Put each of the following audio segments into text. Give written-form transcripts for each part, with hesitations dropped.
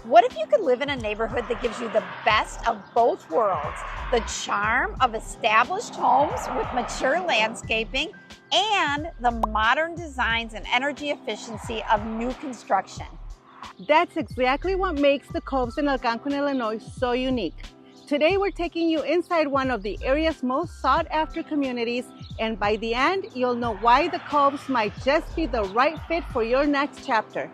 What if you could live in a neighborhood that gives you the best of both worlds? The charm of established homes with mature landscaping and the modern designs and energy efficiency of new construction. That's exactly what makes the Coves in Algonquin, Illinois so unique. Today we're taking you inside one of the area's most sought after communities, and by the end you'll know why the Coves might just be the right fit for your next chapter.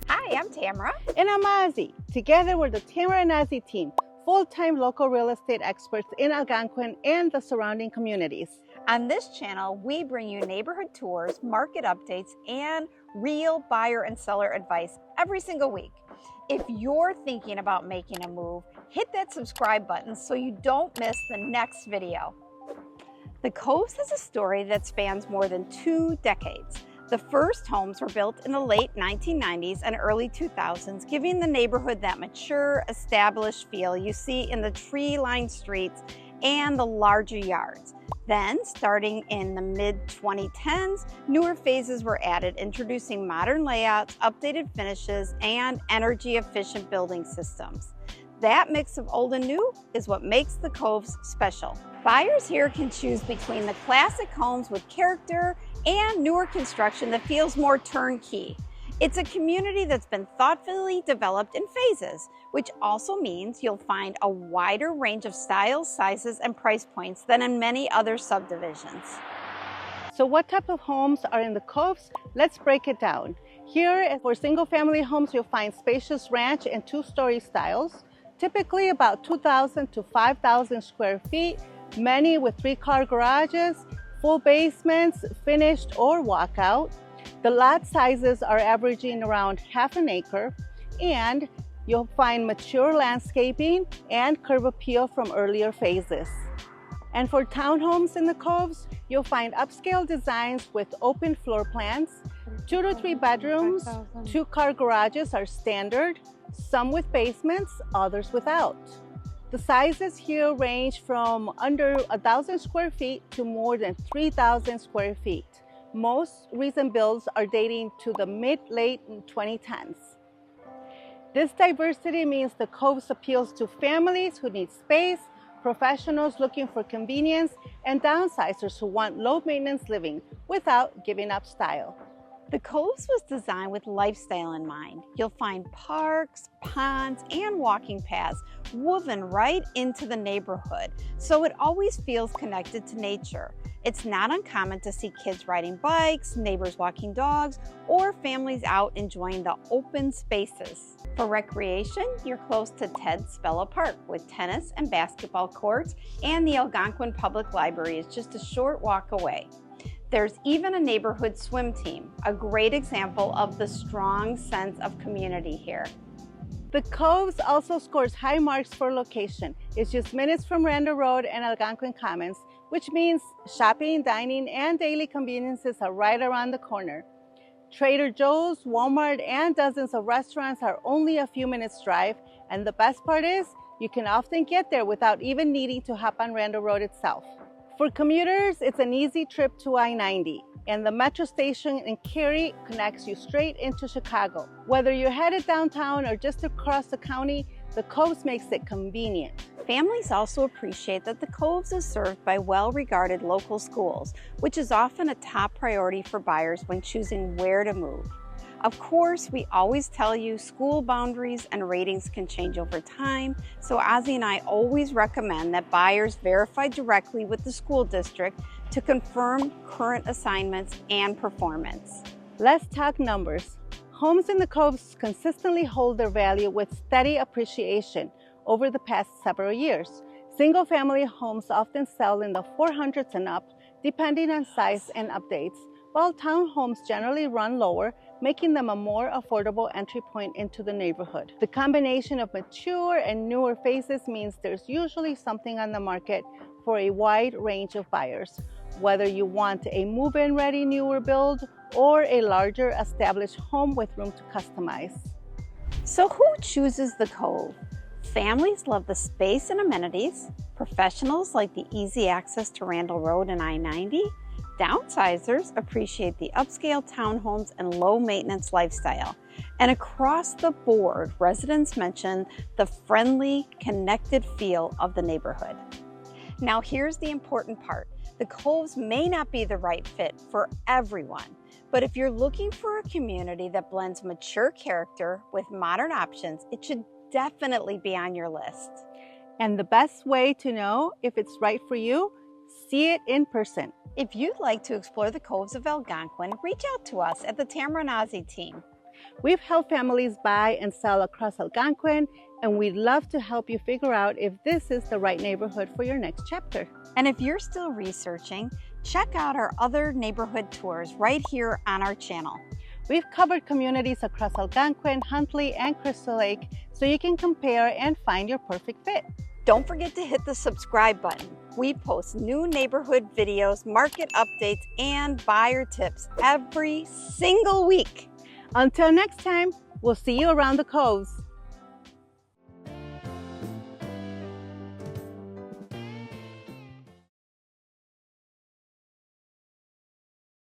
Hi, I'm Tamara. And I'm Ozzy. Together we're the Tamara and Ozzy team, full-time local real estate experts in Algonquin and the surrounding communities. On this channel, we bring you neighborhood tours, market updates, and real buyer and seller advice every single week. If you're thinking about making a move, hit that subscribe button so you don't miss the next video. The Coves has a story that spans more than 2 decades. The first homes were built in the late 1990s and early 2000s, giving the neighborhood that mature, established feel you see in the tree-lined streets and the larger yards. Then, starting in the mid-2010s, newer phases were added, introducing modern layouts, updated finishes, and energy-efficient building systems. That mix of old and new is what makes the Coves special. Buyers here can choose between the classic homes with character and newer construction that feels more turnkey. It's a community that's been thoughtfully developed in phases, which also means you'll find a wider range of styles, sizes, and price points than in many other subdivisions. So what type of homes are in the Coves? Let's break it down. Here, for single-family homes, you'll find spacious ranch and 2-story styles, typically about 2,000 to 5,000 square feet, many with 3-car garages, full basements, finished or walkout. The lot sizes are averaging around half an acre, and you'll find mature landscaping and curb appeal from earlier phases. And for townhomes in the Coves, you'll find upscale designs with open floor plans. 2 to 3 bedrooms, 2-car garages are standard, some with basements, others without. The sizes here range from under 1,000 square feet to more than 3,000 square feet. Most recent builds are dating to the mid-late 2010s. This diversity means the Coves appeals to families who need space, professionals looking for convenience, and downsizers who want low-maintenance living without giving up style. The Coves was designed with lifestyle in mind. You'll find parks, ponds, and walking paths woven right into the neighborhood, so it always feels connected to nature. It's not uncommon to see kids riding bikes, neighbors walking dogs, or families out enjoying the open spaces. For recreation, you're close to Ted Spella Park with tennis and basketball courts, and the Algonquin Public Library is just a short walk away. There's even a neighborhood swim team, a great example of the strong sense of community here. The Coves also scores high marks for location. It's just minutes from Randall Road and Algonquin Commons, which means shopping, dining, and daily conveniences are right around the corner. Trader Joe's, Walmart, and dozens of restaurants are only a few minutes drive, and the best part is you can often get there without even needing to hop on Randall Road itself. For commuters, it's an easy trip to I-90, and the metro station in Cary connects you straight into Chicago. Whether you're headed downtown or just across the county, the Coves makes it convenient. Families also appreciate that the Coves is served by well-regarded local schools, which is often a top priority for buyers when choosing where to move. Of course, we always tell you school boundaries and ratings can change over time, so Ozzy and I always recommend that buyers verify directly with the school district to confirm current assignments and performance. Let's talk numbers. Homes in the Coves consistently hold their value with steady appreciation over the past several years. Single-family homes often sell in the 400s and up, depending on size and updates, while townhomes generally run lower, making them a more affordable entry point into the neighborhood. The combination of mature and newer phases means there's usually something on the market for a wide range of buyers, whether you want a move-in ready newer build or a larger established home with room to customize. So who chooses the Cove? Families love the space and amenities. Professionals like the easy access to Randall Road and I-90. Downsizers appreciate the upscale townhomes and low-maintenance lifestyle. And across the board, residents mention the friendly, connected feel of the neighborhood. Now here's the important part. The Coves may not be the right fit for everyone, but if you're looking for a community that blends mature character with modern options, it should definitely be on your list. And the best way to know if it's right for you, see it in person. If you'd like to explore the Coves of Algonquin, reach out to us at the Tamaranesie team. We've helped families buy and sell across Algonquin, and we'd love to help you figure out if this is the right neighborhood for your next chapter. And if you're still researching, check out our other neighborhood tours right here on our channel. We've covered communities across Algonquin, Huntley, and Crystal Lake, so you can compare and find your perfect fit. Don't forget to hit the subscribe button. We post new neighborhood videos, market updates, and buyer tips every single week. Until next time, we'll see you around the Coves.